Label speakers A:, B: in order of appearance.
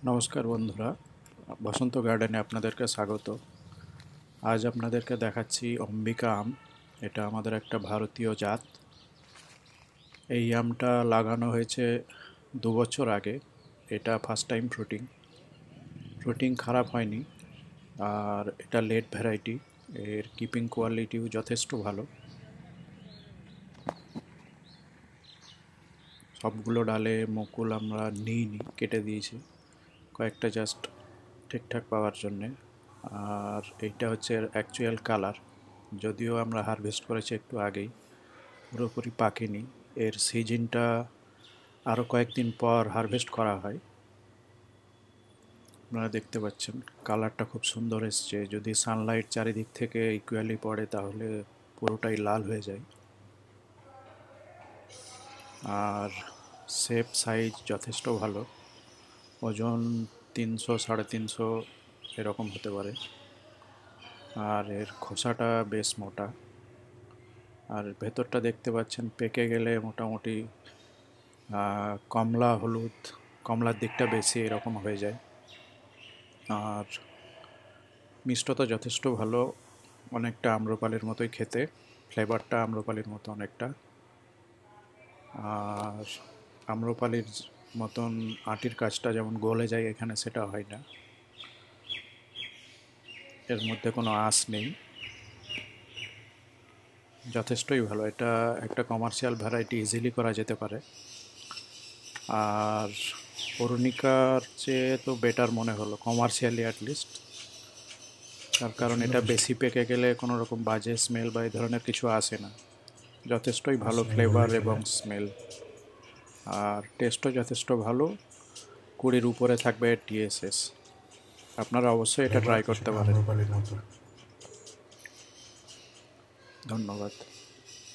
A: নমস্কার বন্ধুরা, বসন্ত গার্ডেনে আপনাদেরকে স্বাগত। আজ আপনাদেরকে দেখাচ্ছি অম্বিকা আম। এটা আমাদের একটা ভারতীয় জাত। এই আমটা লাগানো হয়েছে 2 বছর আগে। এটা ফার্স্ট টাইম ফ্রুটিং খারাপ হয়নি। আর এটা লেট ভ্যারাইটি। এর কিপিং কোয়ালিটিও যথেষ্ট ভালো। সবগুলো ডালে মুকুল আমরা নিইনি, কেটে দিয়েছি কয়েকটা জাস্ট ঠিকঠাক পাওয়ার জন্যে। আর এইটা হচ্ছে এর অ্যাকচুয়াল কালার। যদিও আমরা হারভেস্ট করেছি একটু আগেই, পুরোপুরি পাকেনি। এর সিজনটা আরও কয়েকদিন পর হারভেস্ট করা হয়। আপনারা দেখতে পাচ্ছেন কালারটা খুব সুন্দর এসছে। যদি সানলাইট চারিদিক থেকে ইকুয়ালি পড়ে তাহলে পুরোটাই লাল হয়ে যায়। আর শেপ সাইজ যথেষ্ট ভালো। ওজন 300 সাড়ে 300 এরকম হতে পারে। আর এর খোসাটা বেশ মোটা। আর ভেতরটা দেখতে পাচ্ছেন পেকে গেলে মোটামুটি কমলা হলুদ, কমলার দিকটা বেশি এরকম হয়ে যায়। আর মিষ্টতা যথেষ্ট ভালো, অনেকটা আম্রপালির মতোই খেতে। ফ্লেভারটা আম্রপালির মতো অনেকটা। আর আম্রপালির মতন আটির কাজটা যেমন গলে যায়, এখানে সেটা হয় না। এর মধ্যে কোনো আঁশ নেই। যথেষ্টই ভালো। এটা একটা কমার্শিয়াল ভ্যারাইটি, ইজিলি করা যেতে পারে। আর অরুণিকার চেয়ে তো বেটার মনে হলো কমার্শিয়ালি অ্যাটলিস্ট। তার কারণ এটা বেশি পেকে গেলে কোনো রকম বাজে স্মেল বা এই ধরনের কিছু আসে না। যথেষ্টই ভালো ফ্লেভার এবং স্মেল। আর টেস্টও যথেষ্ট ভালো। 20-র উপরে থাকবে টিএসএস। আপনারা অবশ্যই এটা ট্রাই করতে পারেন।
B: আম্রপালির মতো।
A: ধন্যবাদ।